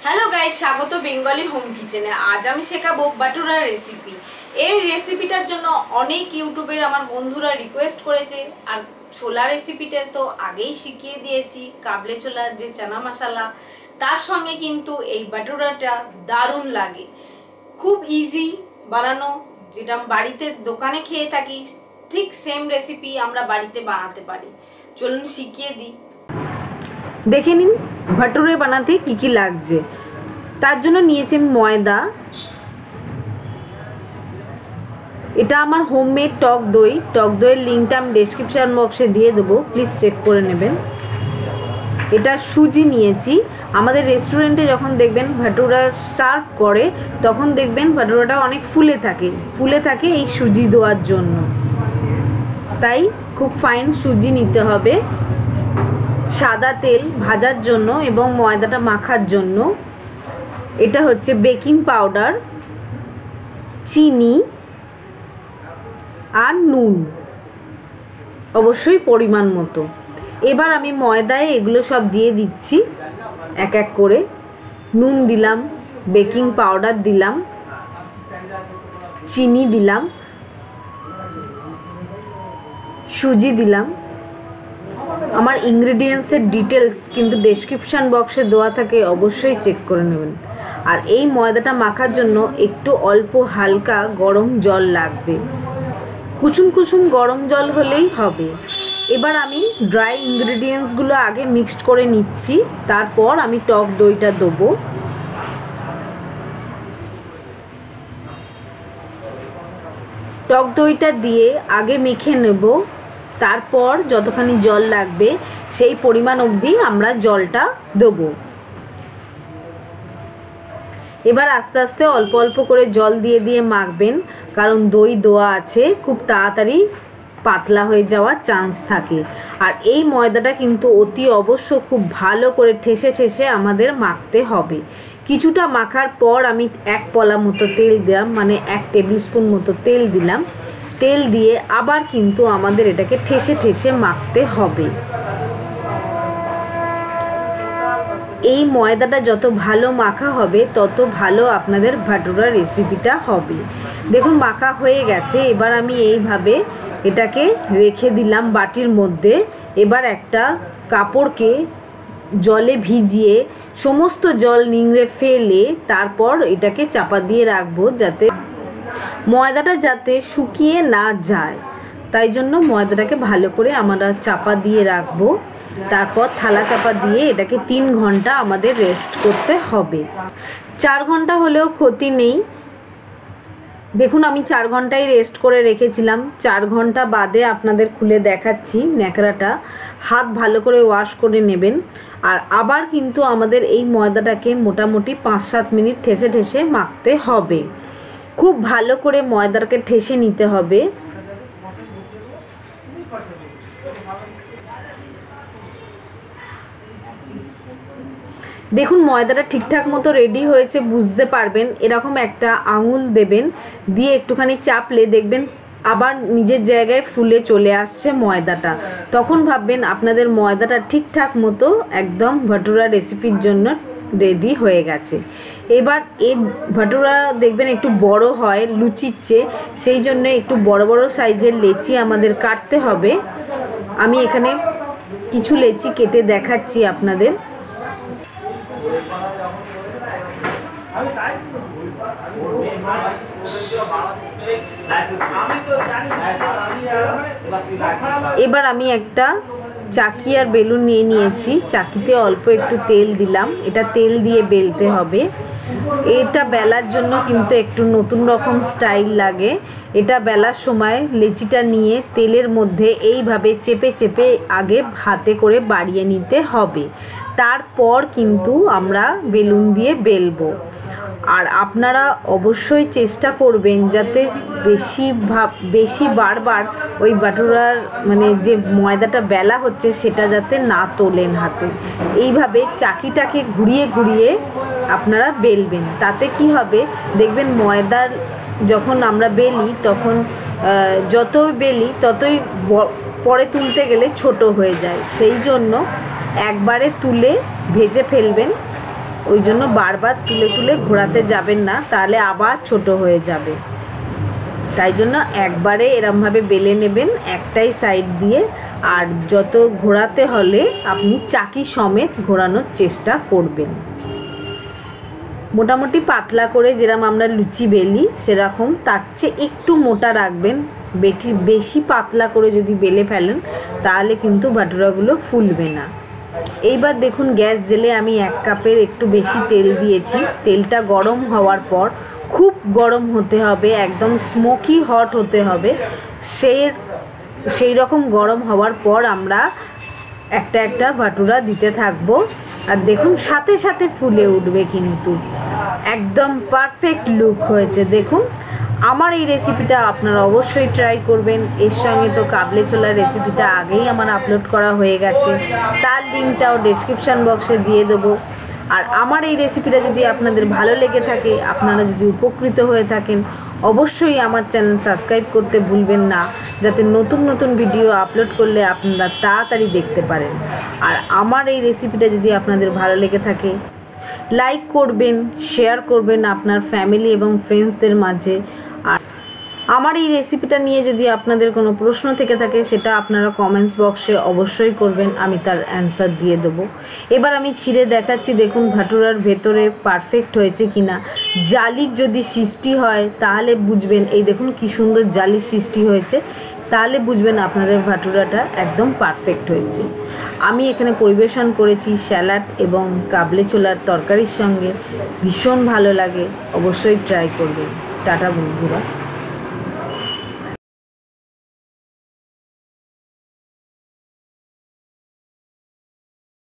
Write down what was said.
Hello guys, স্বাগত Bengali home কিচেনে। আজ আমি শেখাবো বাটুরার রেসিপি। এই রেসিপিটার জন্য অনেক ইউটিউবের আমার বন্ধুরা রিকোয়েস্ট করেছে। আর ছোলা রেসিপিটা তো আগেই শিখিয়ে দিয়েছি, কাবলে ছোলার যে চানা মশলা, তার সঙ্গে কিন্তু এই বাটুরাটা দারুণ লাগে। খুব ইজি বানানো, যেটা বাড়িতে দোকানে খেয়ে থাকি ঠিক সেম রেসিপি আমরা বাড়িতে বানাতে পারি। চলুন শিখিয়ে দিই। দেখে নিন ভাটুরে বানাতে কি কি লাগছে। তার জন্য নিয়েছি ময়দা, এটা আমার হোমমেড টক দইয়ের লিঙ্কটা আমি ডেসক্রিপশন বক্সে দিয়ে দেবো, প্লিজ চেক করে নেবেন। এটা সুজি নিয়েছি। আমাদের রেস্টুরেন্টে যখন দেখবেন ভাটুরা সার্ভ করে তখন দেখবেন ভাটুরাটা অনেক ফুলে থাকে এই সুজি দেওয়ার জন্য, তাই খুব ফাইন সুজি নিতে হবে। সাদা তেল ভাজার জন্য এবং ময়দাটা মাখার জন্য। এটা হচ্ছে বেকিং পাউডার, চিনি আর নুন, অবশ্যই পরিমাণ মতো। এবার আমি ময়দায় এগুলো সব দিয়ে দিচ্ছি এক এক করে। নুন দিলাম, বেকিং পাউডার দিলাম, চিনি দিলাম, সুজি দিলাম। আমার ইনগ্রেডিয়েন্টসের ডিটেলস কিন্তু ডেসক্রিপশন বক্সে দেওয়া থাকে, অবশ্যই চেক করে নেবেন। আর এই ময়দাটা মাখার জন্য একটু অল্প হালকা গরম জল লাগবে, কুসুম কুসুম গরম জল হলেই হবে। এবার আমি ড্রাই ইনগ্রেডিয়েন্টসগুলো আগে মিক্সড করে নিচ্ছি, তারপর আমি টক দইটা দেবো। টক দইটা দিয়ে আগে মেখে নেব, তারপর যতখানি জল লাগবে সেই পরিমাণ অবধি আমরা জলটা দেবো। এবার আস্তে আস্তে অল্প অল্প করে জল দিয়ে দিয়ে মাখবেন, কারণ দই দেওয়া আছে, খুব তাড়াতাড়ি পাতলা হয়ে যাওয়ার চান্স থাকে। আর এই ময়দাটা কিন্তু অতি অবশ্য খুব ভালো করে ঠেসে ঠেসে আমাদের মাখতে হবে। কিছুটা মাখার পর আমি এক পলা মতো তেল দিলাম, মানে 1 টেবিল স্পুন মতো তেল দিলাম। তেল দিয়ে আবার কিন্তু আমাদের এটাকে ঠেসে ঠেসে মাখতে হবে। এই ময়দাটা যত ভালো মাখা হবে তত ভালো আপনাদের ভাটুরা রেসিপিটা হবে। দেখুন মাখা হয়ে গেছে। এবার আমি এইভাবে এটাকে রেখে দিলাম বাটির মধ্যে। এবার একটা কাপড়কে জলে ভিজিয়ে সমস্ত জল নিংড়ে ফেলে তারপর এটাকে চাপা দিয়ে রাখবো, যাতে ময়দাটা শুকিয়ে না যায়। তাই জন্য ময়দাটাকে ভালো করে আমরা চাপা দিয়ে রাখবো। তারপর থালা চাপা দিয়ে এটাকে 3 ঘন্টা আমাদের রেস্ট করতে হবে। 4 ঘন্টা হলেও ক্ষতি নেই। দেখুন আমি 4 ঘন্টাই রেস্ট করে রেখেছিলাম। 4 ঘন্টা বাদে আপনাদের খুলে দেখাচ্ছি ন্যাকড়াটা। হাত ভালো করে ওয়াশ করে নেবেন। আর আবার কিন্তু আমাদের এই ময়দাটাকে মোটামুটি 5-7 মিনিট ঠেসে ঠেসে মাখতে হবে। খুব ভালো করে ময়দাটাকে ঠেসে নিতে হবে। দেখুন ময়দাটা ঠিকঠাক মতো রেডি হয়েছে, বুঝতে পারবেন। এরকম একটা আঙুল দেবেন, দিয়ে একটুখানি চাপলে দেখবেন আবার নিজের জায়গায় ফুলে চলে আসছে ময়দাটা। তখন ভাববেন আপনাদের ময়দাটা ঠিকঠাক মতো একদম ভাটুরা রেসিপির জন্য রেডি হয়ে গেছে। এবার এই ভাটুরা দেখবেন একটু বড় হয় লুচির চেয়ে, সেই জন্য একটু বড় বড় সাইজের লেচি আমাদের কাটতে হবে। আমি এখানে কিছু লেচি কেটে দেখাচ্ছি আপনাদের। এবার আমি একটা চাকি আর বেলুন নিয়ে নিয়েছি। চাকিতে অল্প একটু তেল দিলাম, এটা তেল দিয়ে বেলতে হবে। এটা বেলার জন্য কিন্তু একটু নতুন রকম স্টাইল লাগে। এটা বেলার সময় লেচিটা নিয়ে তেলের মধ্যে এইভাবে চেপে চেপে আগে হাতে করে বাড়িয়ে নিতে হবে, তারপর কিন্তু আমরা বেলুন দিয়ে বেলবো। আর আপনারা অবশ্যই চেষ্টা করবেন যাতে বেশি বারবার ওই বাটুরার মানে যে ময়দাটা বেলা হচ্ছে সেটা যাতে না তোলেন হাতে। এইভাবে চাকিটাকে ঘুরিয়ে ঘুরিয়ে আপনারা বেলবেন। তাতে কি হবে দেখবেন ময়দার যখন আমরা বেলি তখন যতই বেলি ততই পরে তুলতে গেলে ছোট হয়ে যায়। সেই জন্য একবারে তুলে ভেজে ফেলবেন, ওই জন্য বারবার তুলে তুলে ঘোরাতে যাবেন না, তাহলে আবার ছোট হয়ে যাবে। তাই জন্য একবারে এরমভাবে বেলে নেবেন একটাই সাইড দিয়ে, আর যত ঘোরাতে হলে আপনি চাকি সমেত ঘোরানোর চেষ্টা করবেন। মোটামুটি পাতলা করে যেরকম আমরা লুচি বেলি সেরকম, তার চেয়ে একটু মোটা রাখবেন। বেশি পাতলা করে যদি বেলে ফেলেন তাহলে কিন্তু ভাটুরাগুলো ফুলবে না। এইবার দেখুন গ্যাস জেলে আমি 1 কাপের একটু বেশি তেল দিয়েছি। তেলটা গরম হওয়ার পর, খুব গরম হতে হবে, একদম স্মোকি হট হতে হবে। সেই রকম গরম হওয়ার পর আমরা একটা একটা ভাটুরা দিতে থাকবো। আর দেখুন সাথে সাথে ফুলে উঠবে, কিন্তু একদম পারফেক্ট লুক হয়েছে। দেখুন আমার এই রেসিপিটা আপনারা অবশ্যই ট্রাই করবেন। এর সঙ্গে তো কাবলি ছোলার রেসিপিটা আগেই আমার আপলোড করা হয়ে গেছে, তার লিঙ্কটাও ডেসক্রিপশান বক্সে দিয়ে দেবো। আর আমার এই রেসিপিটা যদি আপনাদের ভালো লেগে থাকে, আপনারা যদি উপকৃত হয়ে থাকেন, অবশ্যই আমার চ্যানেল সাবস্ক্রাইব করতে ভুলবেন না, যাতে নতুন নতুন ভিডিও আপলোড করলে আপনারা তাড়াতাড়ি দেখতে পারেন। আর আমার এই রেসিপিটা যদি আপনাদের ভালো লেগে থাকে, লাইক করবেন, শেয়ার করবেন আপনার ফ্যামিলি এবং ফ্রেন্ডসদের মাঝে। আর আমার এই রেসিপিটা নিয়ে যদি আপনাদের কোনো প্রশ্ন থেকে থাকে, সেটা আপনারা কমেন্টস বক্সে অবশ্যই করবেন, আমি তার অ্যান্সার দিয়ে দেবো। এবার আমি ছিঁড়ে দেখাচ্ছি, দেখুন ভাটুরার ভেতরে পারফেক্ট হয়েছে কিনা। জালির যদি সৃষ্টি হয় তাহলে বুঝবেন, এই দেখুন কি সুন্দর জালির সৃষ্টি হয়েছে, তাহলে বুঝবেন আপনাদের ভাটুরাটা একদম পারফেক্ট হয়েছে। আমি এখানে পরিবেশন করেছি স্যালাড এবং কাবলি ছোলার তরকারির সঙ্গে, ভীষণ ভালো লাগে, অবশ্যই ট্রাই করবেন। টাটা বন্ধুরা।